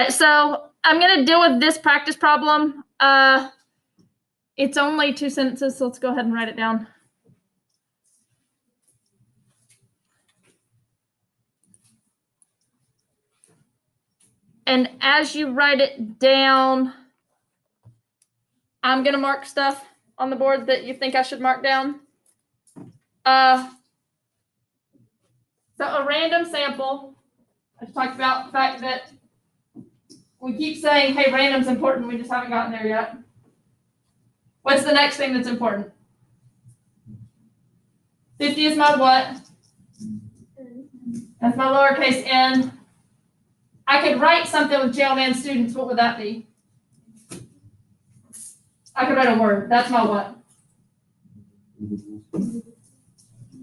So I'm going to deal with this practice problem. It's only 2 sentences, so let's go ahead and write it down. And as you write it down, I'm going to mark stuff on the board that you think I should mark down. So a random sample. I talked about the fact that we keep saying, hey, random's important. We just haven't gotten there yet. What's the next thing that's important? 50 is my what? That's my lowercase n. I could write something with JLMan students. What would that be? I could write a word. That's my what?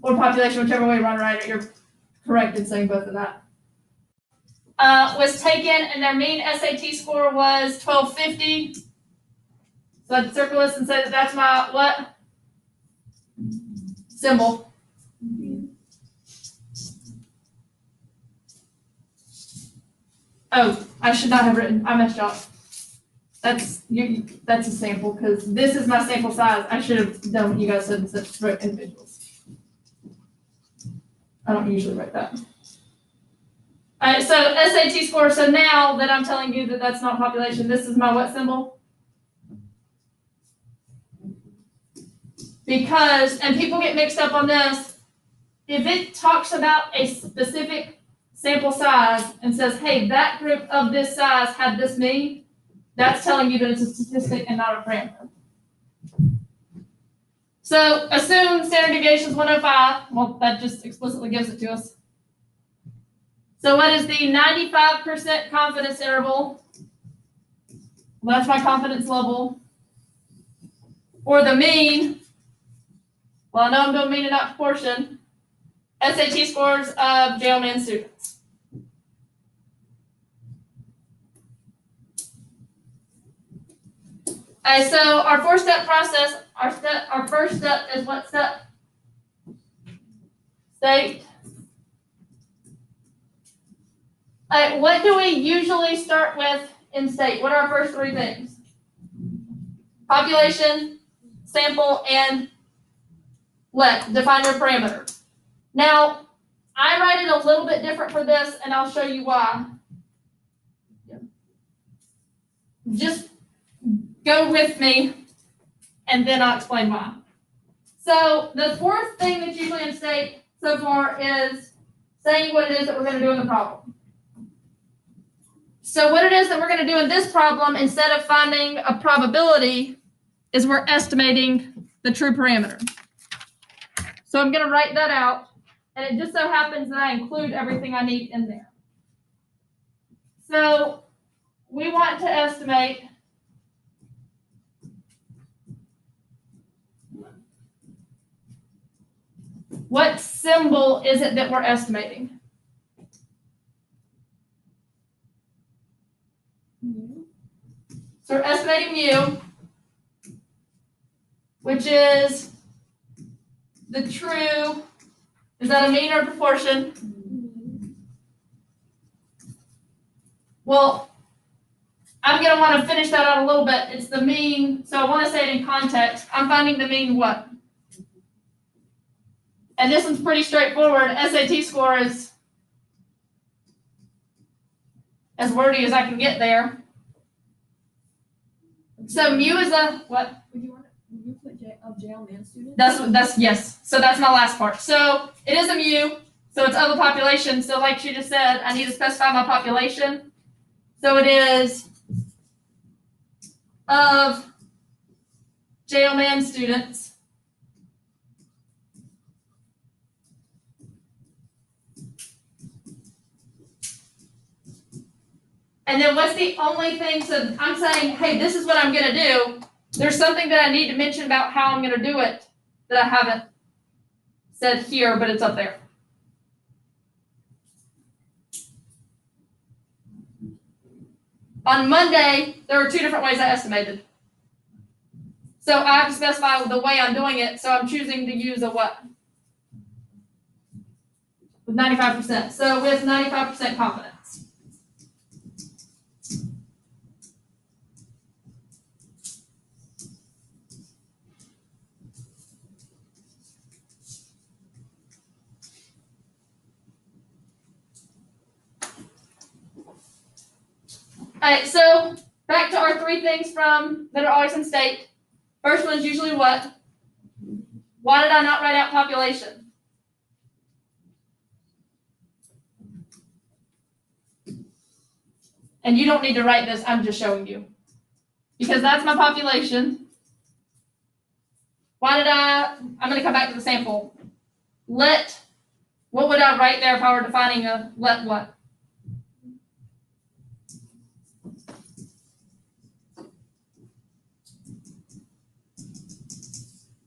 Or population, whichever way you want to write it. You're correct in saying both of that. Was taken, and their mean SAT score was 1250. So I'd circle this and say that that's my what? Symbol. Oh, I should not have written. I messed up. That's a sample because this is my sample size. I should have done what you guys said and wrote individuals. I don't usually write that. All right, so SAT score. So now that I'm telling you that that's not population, this is my what symbol? Because, and people get mixed up on this, if it talks about a specific sample size and says, hey, that group of this size had this mean, that's telling you that it's a statistic and not a parameter. So assume standard deviation is 105. Well, that just explicitly gives it to us. So what is the 95% confidence interval? Well, that's my confidence level. Or the mean. Well, I know I'm doing mean and not proportion. SAT scores of JLMan students. All right, so our 4-step process, our first step is what step? State. All right, what do we usually start with in state? What are our first 3 things? Population, sample, and let. Define your parameter. Now, I write it a little bit different for this, and I'll show you why. Just go with me, and then I'll explain why. So the 4th thing that's usually in state so far is saying what it is that we're going to do in the problem. So what it is that we're going to do in this problem, instead of finding a probability, is we're estimating the true parameter. So I'm going to write that out, and it just so happens that I include everything I need in there. So we want to estimate what symbol is it that we're estimating? So we're estimating mu, which is the true, is that a mean or proportion? Well, I'm going to want to finish that out a little bit. It's the mean, so I want to say it in context. I'm finding the mean what? And this one's pretty straightforward. SAT score is as wordy as I can get there. So mu is a what? Would you put JLMan student? That's yes. So that's my last part. So it is a mu. So it's of a population. So like she just said, I need to specify my population. So it is of JLMan students. And then what's the only thing? So I'm saying, hey, this is what I'm going to do. There's something that I need to mention about how I'm going to do it that I haven't said here, but it's up there. On Monday, there were 2 different ways I estimated. So I have to specify the way I'm doing it. So I'm choosing to use a what? With 95%. So with 95% confidence. Alright, so back to our three things from that are always in state. First one is usually what? Why did I not write out population? And you don't need to write this, I'm just showing you. Because that's my population. I'm gonna come back to the sample. What would I write there if I were defining a let what?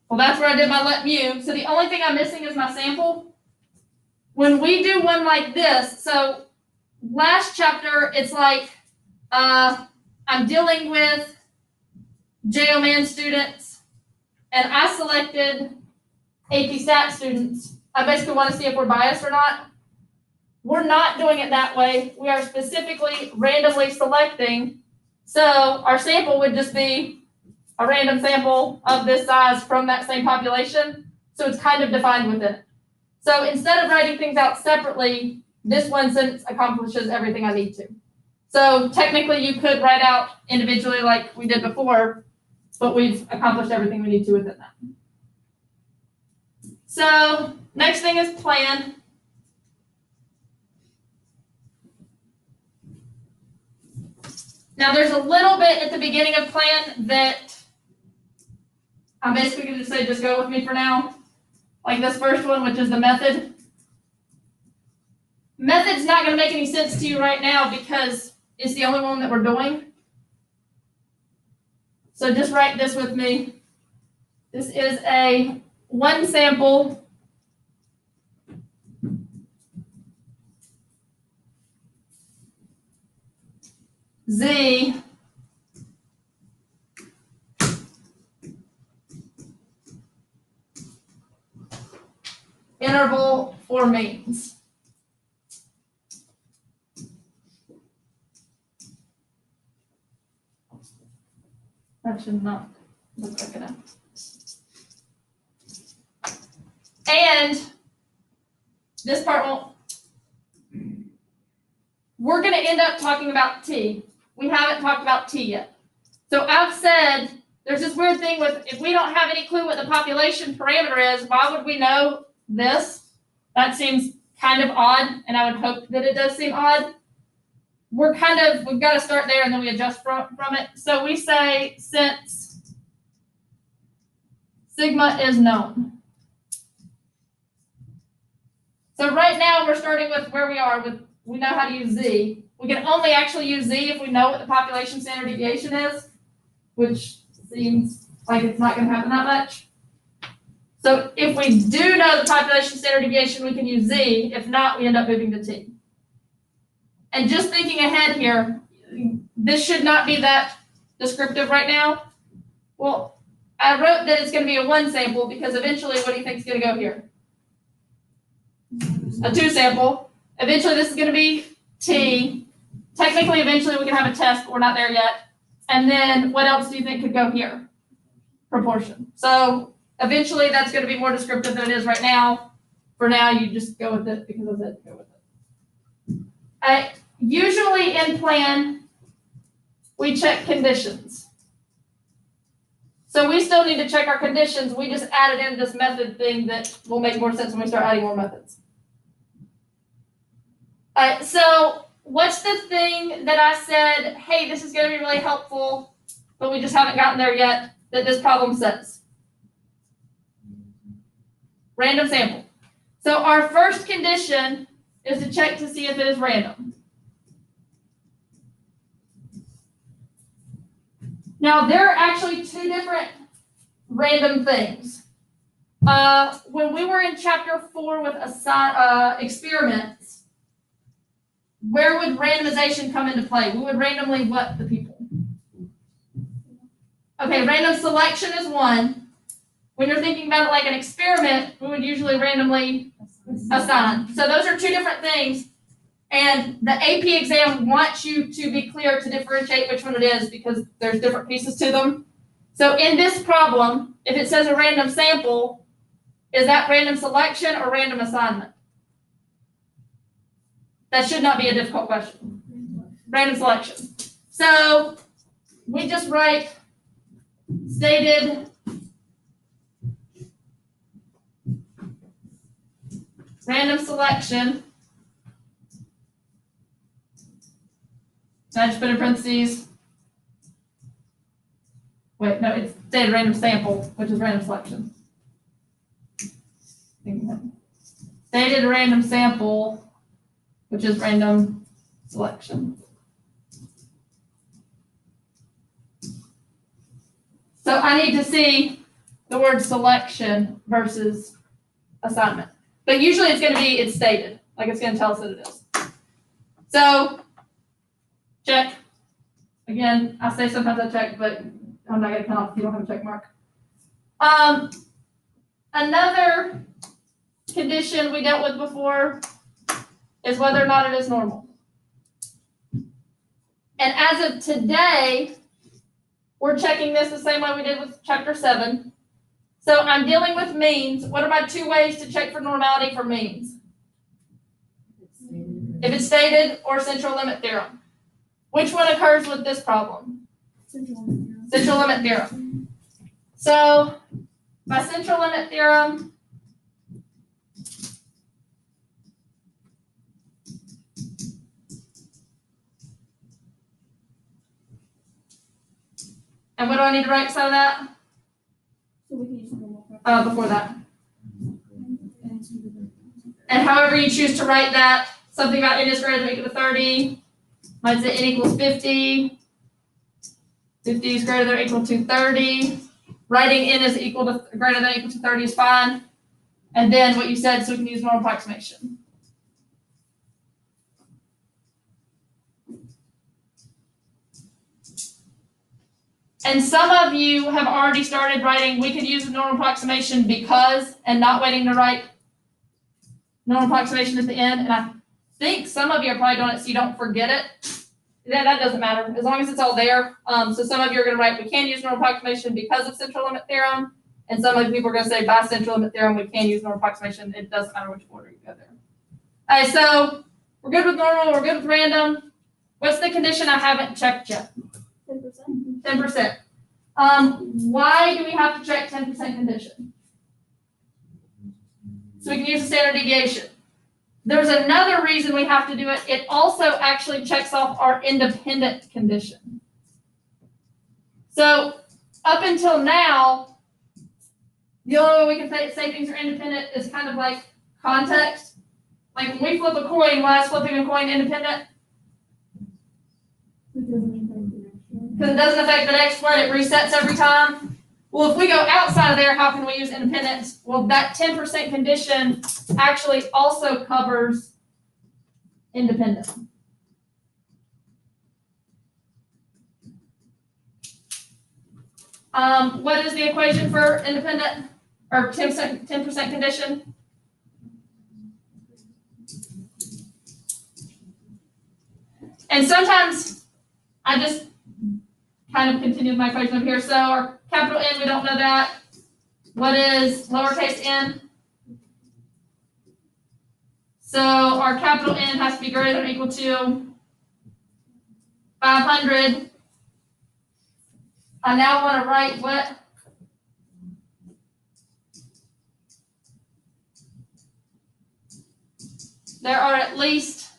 Well, that's where I did my let mu. So the only thing I'm missing is my sample. When we do one like this, so last chapter, it's like I'm dealing with JOMAN students, and I selected AP Stat students. I basically want to see if we're biased or not. We're not doing it that way. We are specifically randomly selecting. So our sample would just be a random sample of this size from that same population. So it's kind of defined within it. So instead of writing things out separately, this one sentence accomplishes everything I need to. So technically you could write out individually like we did before, but we've accomplished everything we need to within that. So next thing is plan. Now there's a little bit at the beginning of plan that I'm basically going to say just go with me for now. Like this first one, which is the method. Method's not going to make any sense to you right now because it's the only one that we're doing. So just write this with me. This is a one sample Z interval for means. That should not look like enough. And this part won't. We're going to end up talking about T. We haven't talked about T yet. So I've said there's this weird thing with if we don't have any clue what the population parameter is, why would we know this? That seems kind of odd, and I would hope that it does seem odd. We've got to start there and then we adjust from it. So we say since sigma is known. So right now we're starting with where we are with, we know how to use Z. We can only actually use Z if we know what the population standard deviation is, which seems like it's not going to happen that much. So if we do know the population standard deviation, we can use Z. If not, we end up moving to T. And just thinking ahead here, this should not be that descriptive right now. Well, I wrote that it's going to be a one sample because eventually, what do you think is going to go here? A two sample. Eventually, this is going to be T. Technically, eventually, we can have a test, but we're not there yet. And then what else do you think could go here? Proportion. So eventually, that's going to be more descriptive than it is right now. For now, you just go with it because of it. Go with it. Usually in plan, we check conditions. So we still need to check our conditions. We just added in this method thing that will make more sense when we start adding more methods. So what's the thing that I said, hey, this is going to be really helpful, but we just haven't gotten there yet, that this problem says? Random sample. So our first condition is to check to see if it is random. Now, there are actually two different random things. When we were in chapter 4 with experiments, where would randomization come into play? We would randomly what the people? Okay, random selection is one. When you're thinking about it like an experiment, we would usually randomly assign. So those are two different things. And the AP exam wants you to be clear to differentiate which one it is because there's different pieces to them. So in this problem, if it says a random sample, is that random selection or random assignment? That should not be a difficult question. Random selection. So we just write stated random selection. And I just put in parentheses. Wait, no, it's stated random sample, which is random selection. Stated random sample, which is random selection. So I need to see the word selection versus assignment. But usually it's stated, like it's gonna tell us that it is. So, check. Again, I say sometimes I check, but I'm not gonna count off if you don't have a check mark. Another condition we dealt with before is whether or not it is normal. And as of today, we're checking this the same way we did with chapter 7. So I'm dealing with means. What are my 2 ways to check for normality for means? If it's stated or central limit theorem. Which one occurs with this problem? Central limit theorem. Central limit theorem. So by central limit theorem, and what do I need to write beside that? So we can use normal factor. Before that. And however you choose to write that, something about n is greater than or equal to 30, might say n equals 50, 50 is greater than or equal to 30, writing n is equal to greater than or equal to 30 is fine, and then what you said, so we can use normal approximation. And some of you have already started writing, we could use the normal approximation because, and not waiting to write normal approximation at the end, and I think some of you are probably doing it so you don't forget it. That doesn't matter, as long as it's all there. So some of you are gonna write, we can use normal approximation because of central limit theorem, and some of the people are gonna say by central limit theorem, we can use normal approximation. It doesn't matter which order you go there. All right, so we're good with normal, we're good with random. What's the condition I haven't checked yet? 10%. 10%. Why do we have to check 10% condition? So we can use the standard deviation. There's another reason we have to do it. It also actually checks off our independent condition. So up until now, the only way we can say things are independent is kind of like context. Like when we flip a coin, why is flipping a coin independent? Because it doesn't affect the next one, it resets every time. Well, if we go outside of there, how can we use independence? Well, that 10% condition actually also covers independent. What is the equation for independent or 10% condition? And sometimes I just kind of continue my equation up here. So our capital N, we don't know that. What is lowercase n? So our capital N has to be greater than or equal to 500. I now want to write what? There are at least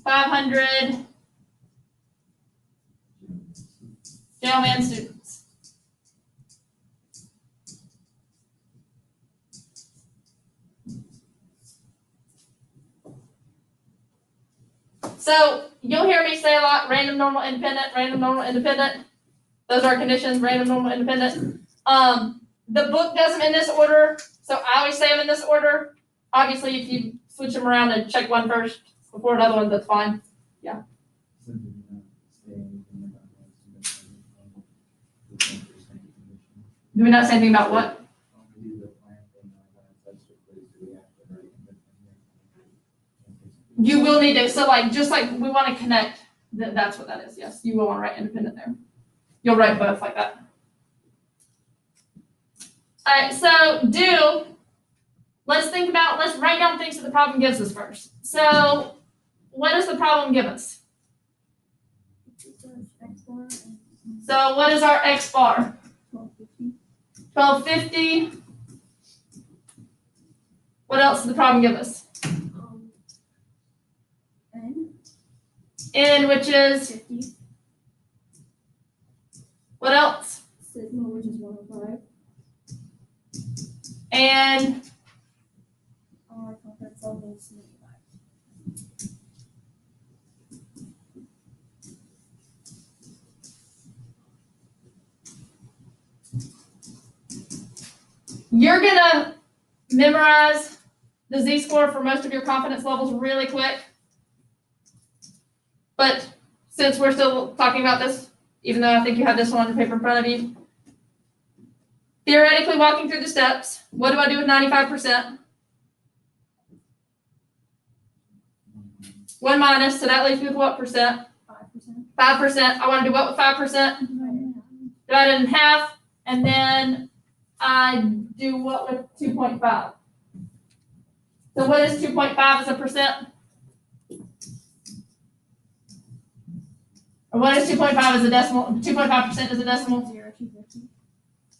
500 Jailman students. So you'll hear me say a lot, random, normal, independent, random, normal, independent. Those are conditions, random, normal, independent. The book does them in this order, so I always say them in this order. Obviously, if you switch them around and check one first before another one, that's fine. Do we not say anything about what? You will need to, so like, just like we want to connect, that's what that is, yes. You will want to write independent there. You'll write both like that. All right, so let's write down things that the problem gives us first. So what does the problem give us? bar and So what is our X bar? 1250. 1250. What else did the problem give us? N N, which is 50. what else? Sigma, which is 105. And Our confidence level is 95. you're gonna memorize the Z-score for most of your confidence levels really quick. But since we're still talking about this, even though I think you have this one on your paper in front of you, theoretically walking through the steps, what do I do with 95%? 1 minus, so that leaves me with what percent? 5%. 5%. I want to do what with 5%? Divide it in half, and then I do what with 2.5? So what is 2.5 as a percent? Or what is 2.5 as a decimal? 2.5% is a decimal. 0.0250.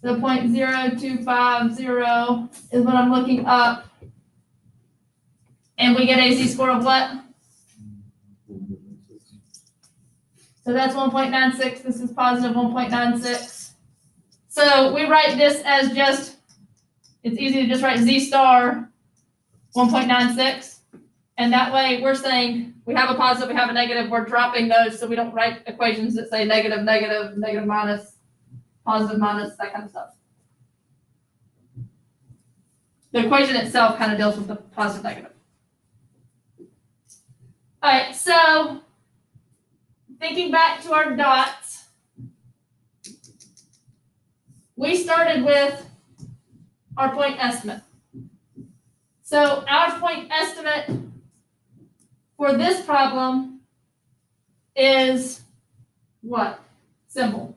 So 0.0250 is what I'm looking up. And we get a Z-score of what? So that's 1.96. This is positive 1.96. So we write this as just, it's easy to just write Z star 1.96. And that way we're saying we have a positive, we have a negative, we're dropping those so we don't write equations that say negative, negative, negative minus, positive minus, that kind of stuff. The equation itself kind of deals with the positive, negative. All right, so thinking back to our dots, we started with our point estimate. So our point estimate for this problem is what? Simple.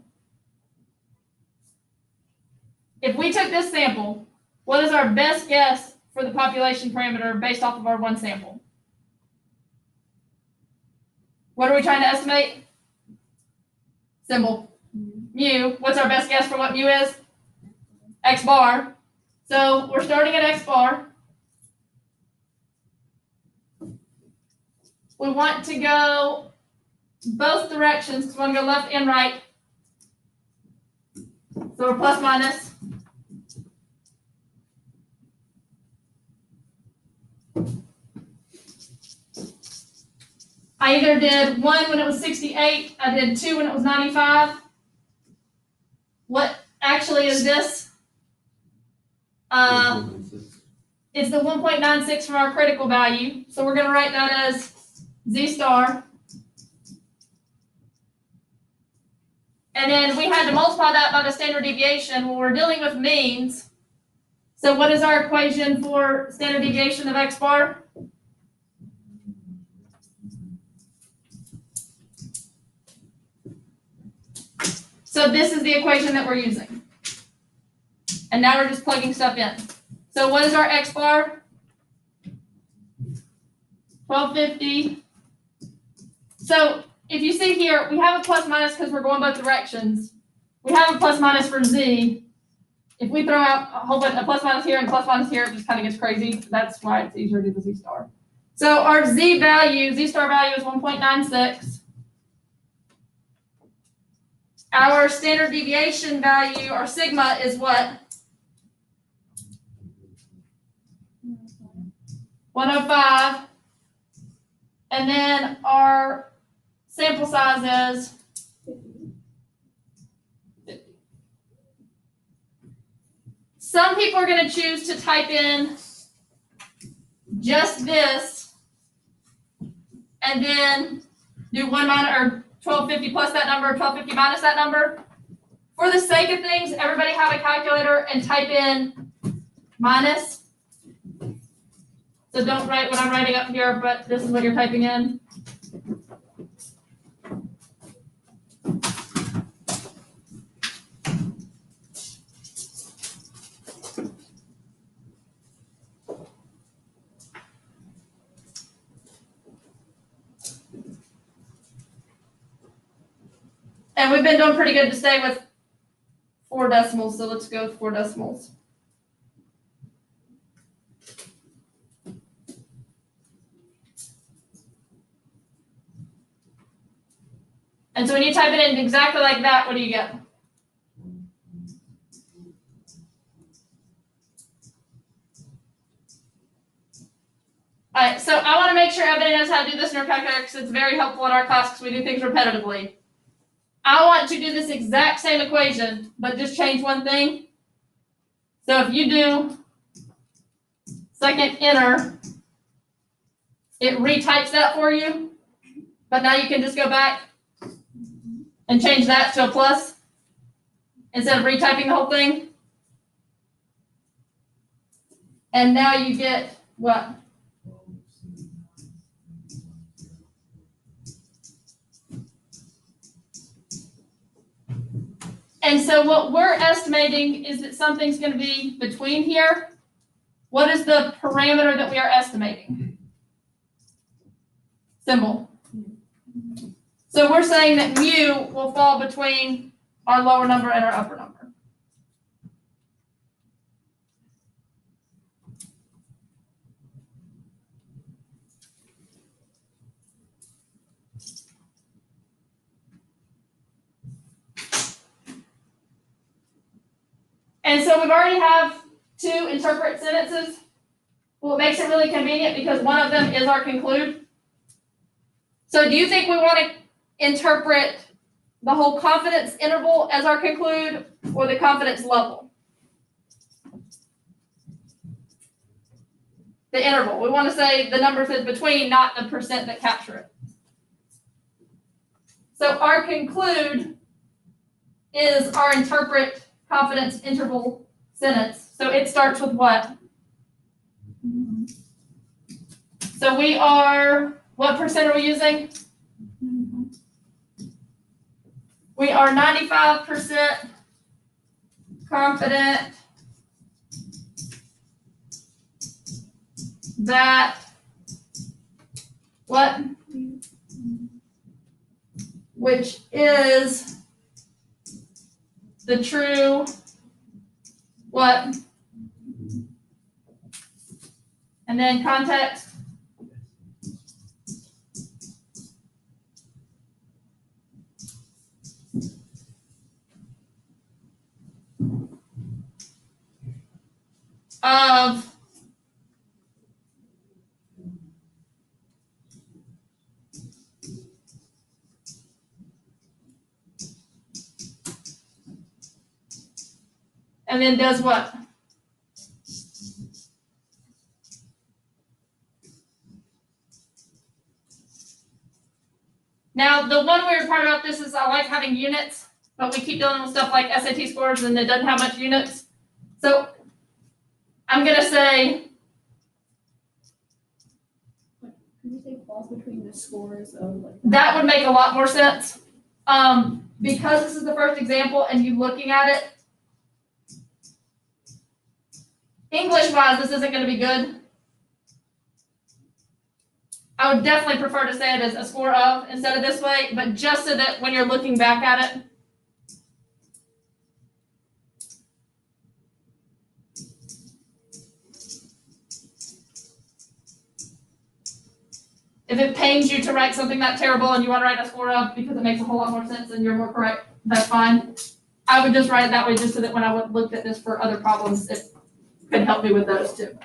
If we took this sample, what is our best guess for the population parameter based off of our one sample? What are we trying to estimate? Simple. Mu. What's our best guess for what mu is? X bar. So we're starting at X bar. We want to go both directions because we want to go left and right. So we're plus minus. I either did 1 when it was 68, I did 2 when it was 95. What actually is this? It's the 1.96 from our critical value. So we're going to write that as Z star. And then we had to multiply that by the standard deviation when we're dealing with means. So what is our equation for standard deviation of X bar? So this is the equation that we're using. And now we're just plugging stuff in. So what is our X bar? 1250. So if you see here, we have a plus minus because we're going both directions. We have a plus minus for Z. If we throw out a whole bunch of plus minus here and plus minus here, it just kind of gets crazy. That's why it's easier to do the Z star. So our Z value, Z star value is 1.96. Our standard deviation value, our sigma, is what? 105. And then our sample size is 50. Some people are going to choose to type in just this and then do 1 minus or 1250 plus that number, 1250 minus that number. For the sake of things, everybody have a calculator and type in minus. So don't write what I'm writing up here, but this is what you're typing in. And we've been doing pretty good to stay with 4 decimals, so let's go with 4 decimals. And so when you type it in exactly like that, what do you get? All right, so I want to make sure everybody knows how to do this in our calculator because it's very helpful in our class because we do things repetitively. I want to do this exact same equation, but just change one thing. So if you do second enter, it retypes that for you, but now you can just go back and change that to a plus instead of retyping the whole thing. And now you get what? And so what we're estimating is that something's going to be between here. What is the parameter that we are estimating? Symbol. So we're saying that mu will fall between our lower number and our upper number. And so we've already have 2 interpret sentences. Well, it makes it really convenient because one of them is our conclude. So do you think we want to interpret the whole confidence interval as our conclude or the confidence level? The interval. We want to say the numbers is between, not the percent that capture it. So our conclude is our interpret confidence interval sentence. So it starts with what? So we are, what percent are we using? We are 95% confident that what? Which is the true what? And then context. Of and then does what? Now, the one weird part about this is I like having units, but we keep dealing with stuff like SAT scores and it doesn't have much units. So I'm going to say, Could you say falls between the scores of like? that would make a lot more sense. Because this is the first example and you looking at it, English-wise, this isn't going to be good. I would definitely prefer to say it as a score of instead of this way, but just so that when you're looking back at it, if it pains you to write something that terrible and you want to write a score of because it makes a whole lot more sense and you're more correct, that's fine. I would just write it that way just so that when I looked at this for other problems, it could help me with those too.